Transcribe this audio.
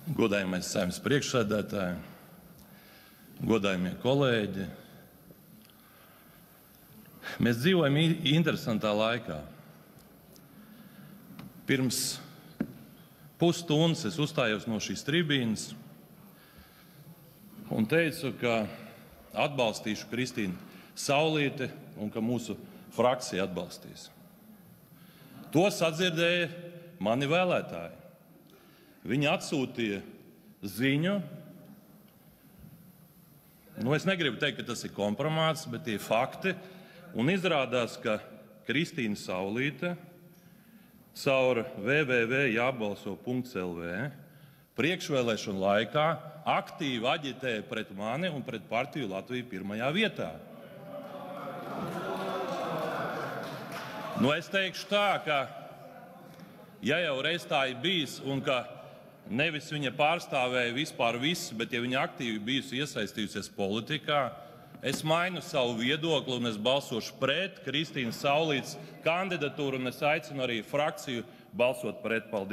Godājamais Saeimas priekšsēdētāji, godājamie kolēģi, mēs dzīvojam interesantā laikā. Pirms pusstundas es uzstājos no šīs tribīnes un teicu, ka atbalstīšu Kristīnu Saulīti un ka mūsu frakcija atbalstīs. To sadzirdēja mani vēlētāji. Viņi atsūtīja ziņu. Es negribu teikt, ka tas ir kompromāts, bet tie ir fakti. Un izrādās, ka Kristīna Saulīte caur www.jābalso.lv priekšvēlēšanu laikā aktīvi aģitēja pret mani un pret partiju Latviju pirmajā vietā. Es teikšu tā, ka ja jau reiz tā ir bijis un ka nevis viņa pārstāvēja vispār visu, bet ja viņa aktīvi bijusi iesaistījusies politikā, es mainu savu viedokli un es balsošu pret Kristīnas Saulītes kandidatūru un es aicinu arī frakciju balsot pret. Paldies!